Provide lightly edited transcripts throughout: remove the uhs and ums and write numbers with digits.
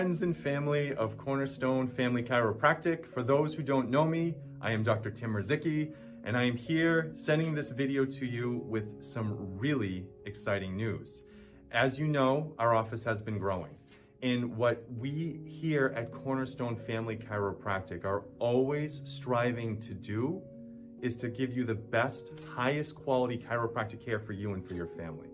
friends and family of Cornerstone Family Chiropractic. For those who don't know me, I am Dr. Tim Rzicki, and I am here sending this video to you with some really exciting news. As you know, our office has been growing, and what we here at Cornerstone Family Chiropractic are always striving to do is to give you the best, highest quality chiropractic care for you and for your family.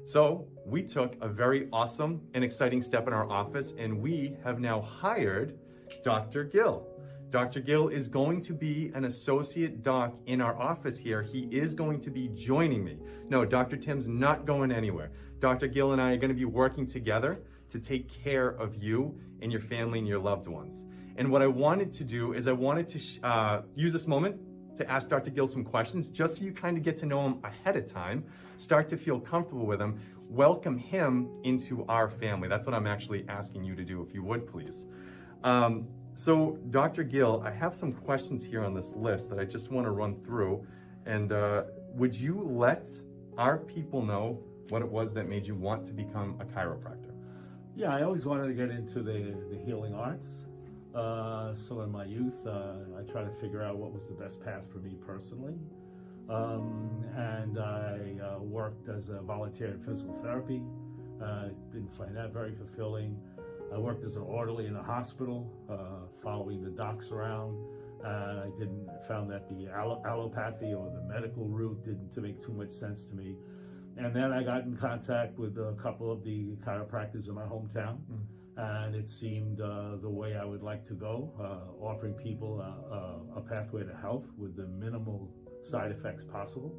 So we took a very awesome and exciting step in our office, and we have now hired Dr. Gil. Dr. Gil is going to be an associate doc in our office here. He is going to be joining me. No, Dr. Tim's not going anywhere. Dr. Gil and I are going to be working together to take care of you and your family and your loved ones. And what I wanted to do is I wanted to use this moment to ask Dr. Gil some questions, just so you kind of get to know him ahead of time, start to feel comfortable with him, welcome him into our family. That's what I'm actually asking you to do, if you would, please. So Dr. Gil, I have some questions here on this list that I just want to run through. And would you let our people know what it was that made you want to become a chiropractor? Yeah, I always wanted to get into the healing arts. So in my youth, I tried to figure out what was the best path for me personally. And I worked as a volunteer in physical therapy. Didn't find that very fulfilling. I worked as an orderly in a hospital, following the docs around. I found that the allopathy or the medical route didn't make too much sense to me. And then I got in contact with a couple of the chiropractors in my hometown. And it seemed the way I would like to go, offering people a pathway to health with the minimal side effects possible.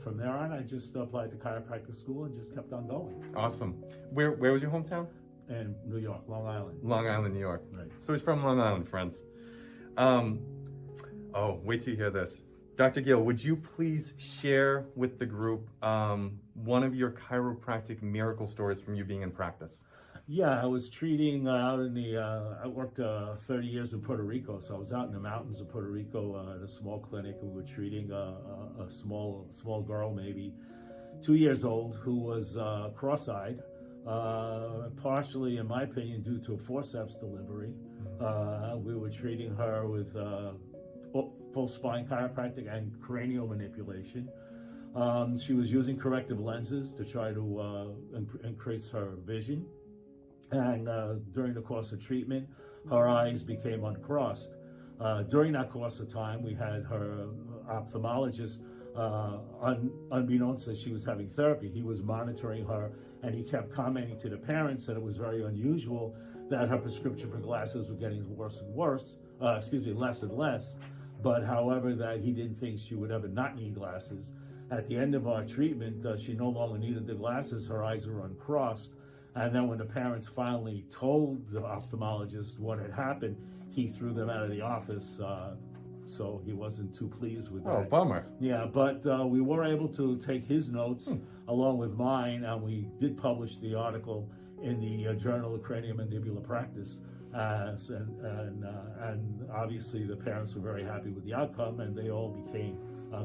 From there on, I just applied to chiropractic school and just kept on going. Awesome. Where was your hometown? In New York, Long Island. Long Island, New York. Right. So he's from Long Island, friends. Wait till you hear this. Dr. Gil, would you please share with the group one of your chiropractic miracle stories from you being in practice? Yeah, I was treating out in I worked 30 years in Puerto Rico, so I was out in the mountains of Puerto Rico at a small clinic, and we were treating a small girl, maybe 2 years old, who was cross-eyed, partially, in my opinion, due to a forceps delivery. We were treating her with full spine chiropractic and cranial manipulation. She was using corrective lenses to try to increase her vision. And during the course of treatment, her eyes became uncrossed. During that course of time, we had her ophthalmologist, unbeknownst that she was having therapy, he was monitoring her, and he kept commenting to the parents that it was very unusual that her prescription for glasses was getting worse and worse, less and less. But however, that he didn't think she would ever not need glasses. At the end of our treatment, she no longer needed the glasses, her eyes were uncrossed. And then when the parents finally told the ophthalmologist what had happened, he threw them out of the office. So he wasn't too pleased with that. Oh, bummer. Yeah, but we were able to take his notes along with mine, and we did publish the article in the Journal of Craniomandibular Practice. And obviously the parents were very happy with the outcome, and they all became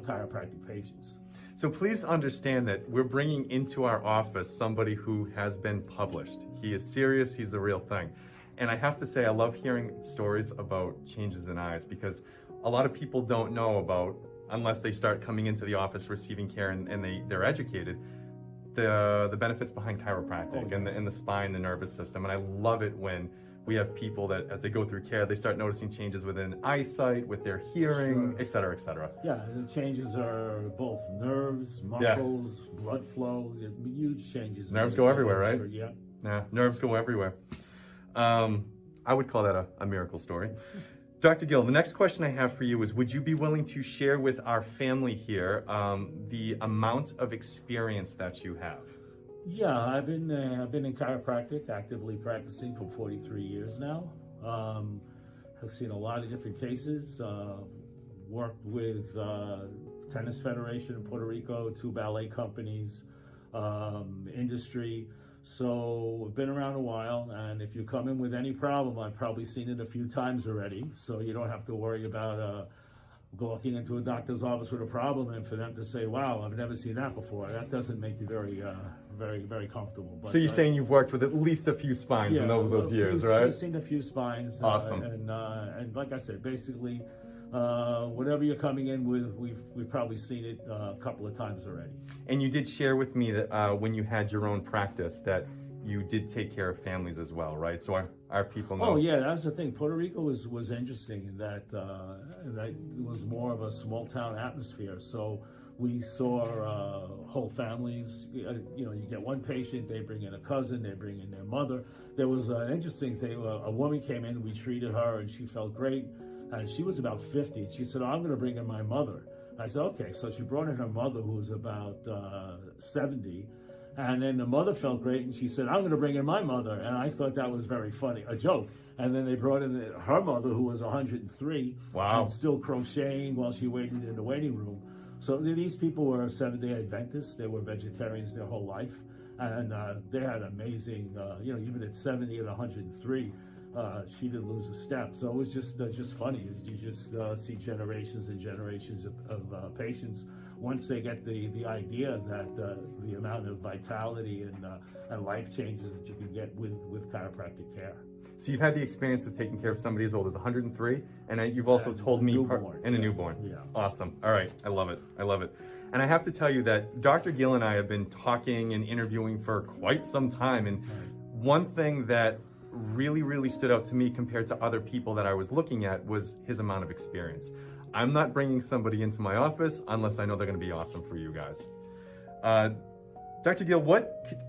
chiropractic patients. So please understand that we're bringing into our office somebody who has been published. He is serious, he's the real thing. And I have to say, I love hearing stories about changes in eyes, because a lot of people don't know about, unless they start coming into the office receiving care and they're educated, the benefits behind chiropractic and the spine, the nervous system. And I love it when we have people that, as they go through care, they start noticing changes within eyesight, with their hearing, et cetera, et cetera. Yeah, the changes are both nerves, muscles, blood flow, huge changes. Nerves go everywhere, right? Yeah. Yeah, nerves go everywhere. I would call that a miracle story. Dr. Gil, the next question I have for you is, would you be willing to share with our family here the amount of experience that you have? Yeah, I've been in chiropractic, actively practicing for 43 years now. I've seen a lot of different cases. Worked with Tennis Federation in Puerto Rico, 2 ballet companies, industry. So I've been around a while, and if you come in with any problem, I've probably seen it a few times already. So you don't have to worry about walking into a doctor's office with a problem, and for them to say, "Wow, I've never seen that before," that doesn't make you very comfortable. But, So you're saying you've worked with at least a few spines in over those years, right? I've seen a few spines. Awesome. And like I said, basically, whatever you're coming in with, we've probably seen it a couple of times already. And you did share with me that when you had your own practice that you did take care of families as well, right? So our people know. Oh yeah, that's the thing. Puerto Rico was interesting in that it was more of a small town atmosphere. So we saw whole families. You get one patient, they bring in a cousin, they bring in their mother. There was an interesting thing. A woman came in, we treated her, and she felt great. And she was about 50. She said, "I'm going to bring in my mother." I said, "Okay." So she brought in her mother, who was about 70. And then the mother felt great, and she said, "I'm going to bring in my mother." And I thought that was very funny, a joke. And then they brought in her mother, who was 103, Wow. and still crocheting while she waited in the waiting room. So these people were Seventh-day Adventists. They were vegetarians their whole life. And they had amazing, even at 70 and 103, she didn't lose a step. So it was just funny. You just see generations and generations of patients. Once they get the idea that the amount of vitality and life changes that you can get with chiropractic care. So you've had the experience of taking care of somebody as old as 103, and you've also told me and a newborn. Yeah. Awesome. All right, I love it. I love it. And I have to tell you that Dr. Gil and I have been talking and interviewing for quite some time, and one thing that really stood out to me compared to other people that I was looking at was his amount of experience. I'm not bringing somebody into my office unless I know they're going to be awesome for you guys. Dr. Gil,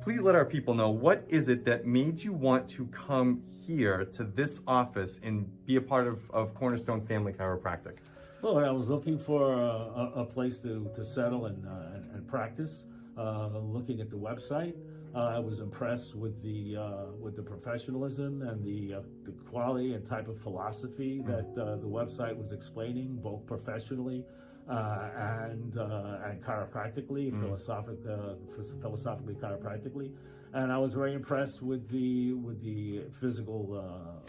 please let our people know, what is it that made you want to come here to this office and be a part of Cornerstone Family Chiropractic? Well, I was looking for a place to settle and practice. Looking at the website, I was impressed with the professionalism and the quality and type of philosophy that the website was explaining, both professionally and chiropractically, philosophically chiropractically. And I was very impressed with the physical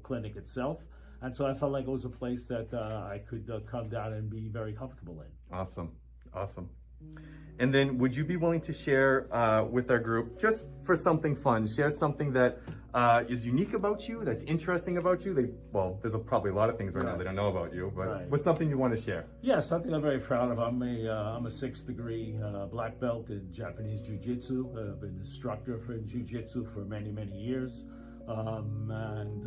clinic itself. And so I felt like it was a place that I could come down and be very comfortable in. Awesome. And then would you be willing to share with our group, just for something fun, share something that is unique about you, that's interesting about you? There's probably a lot of things right now they don't know about you, but what's something you want to share? Yeah, something I'm very proud of. I'm a 6th degree black belt in Japanese Jiu-Jitsu. I've been an instructor for Jiu-Jitsu for many years. And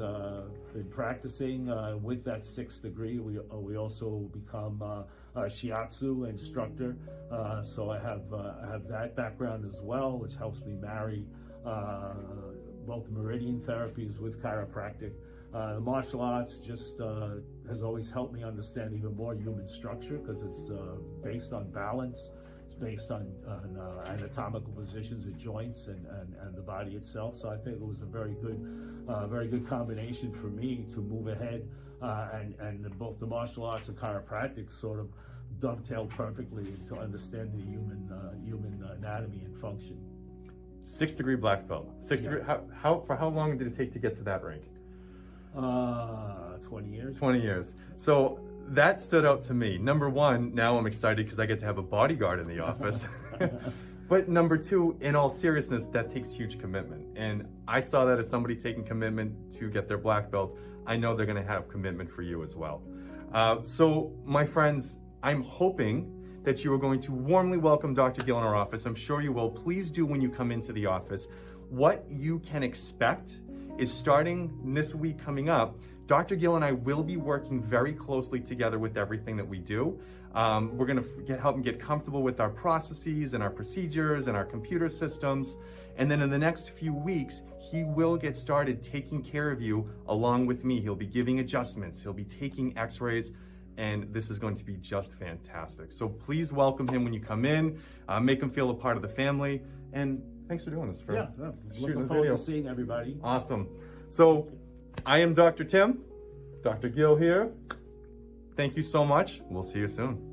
been practicing with that 6th degree. We also become a shiatsu instructor, so I have that background as well, which helps me marry both meridian therapies with chiropractic. The martial arts just has always helped me understand even more human structure, because it's based on balance. It's based on anatomical positions of joints and the body itself. So I think it was a very good combination for me to move ahead, and both the martial arts and chiropractic sort of dovetailed perfectly to understand the human anatomy and function. 6th degree black belt. 6th degree. For how long did it take to get to that rank? 20 years. 20 years. So that stood out to me. Number one, now I'm excited because I get to have a bodyguard in the office. But number two, in all seriousness, that takes huge commitment. And I saw that as somebody taking commitment to get their black belt. I know they're going to have commitment for you as well. So my friends, I'm hoping that you are going to warmly welcome Dr. Gil in our office. I'm sure you will. Please do when you come into the office. What you can expect is, starting this week coming up, Dr. Gil and I will be working very closely together with everything that we do. We're going to help him get comfortable with our processes and our procedures and our computer systems. And then in the next few weeks, he will get started taking care of you along with me. He'll be giving adjustments. He'll be taking x-rays. And this is going to be just fantastic. So please welcome him when you come in. Make him feel a part of the family. And thanks for doing this. Looking forward to seeing everybody. Awesome. So I am Dr. Tim, Dr. Gil here. Thank you so much. We'll see you soon.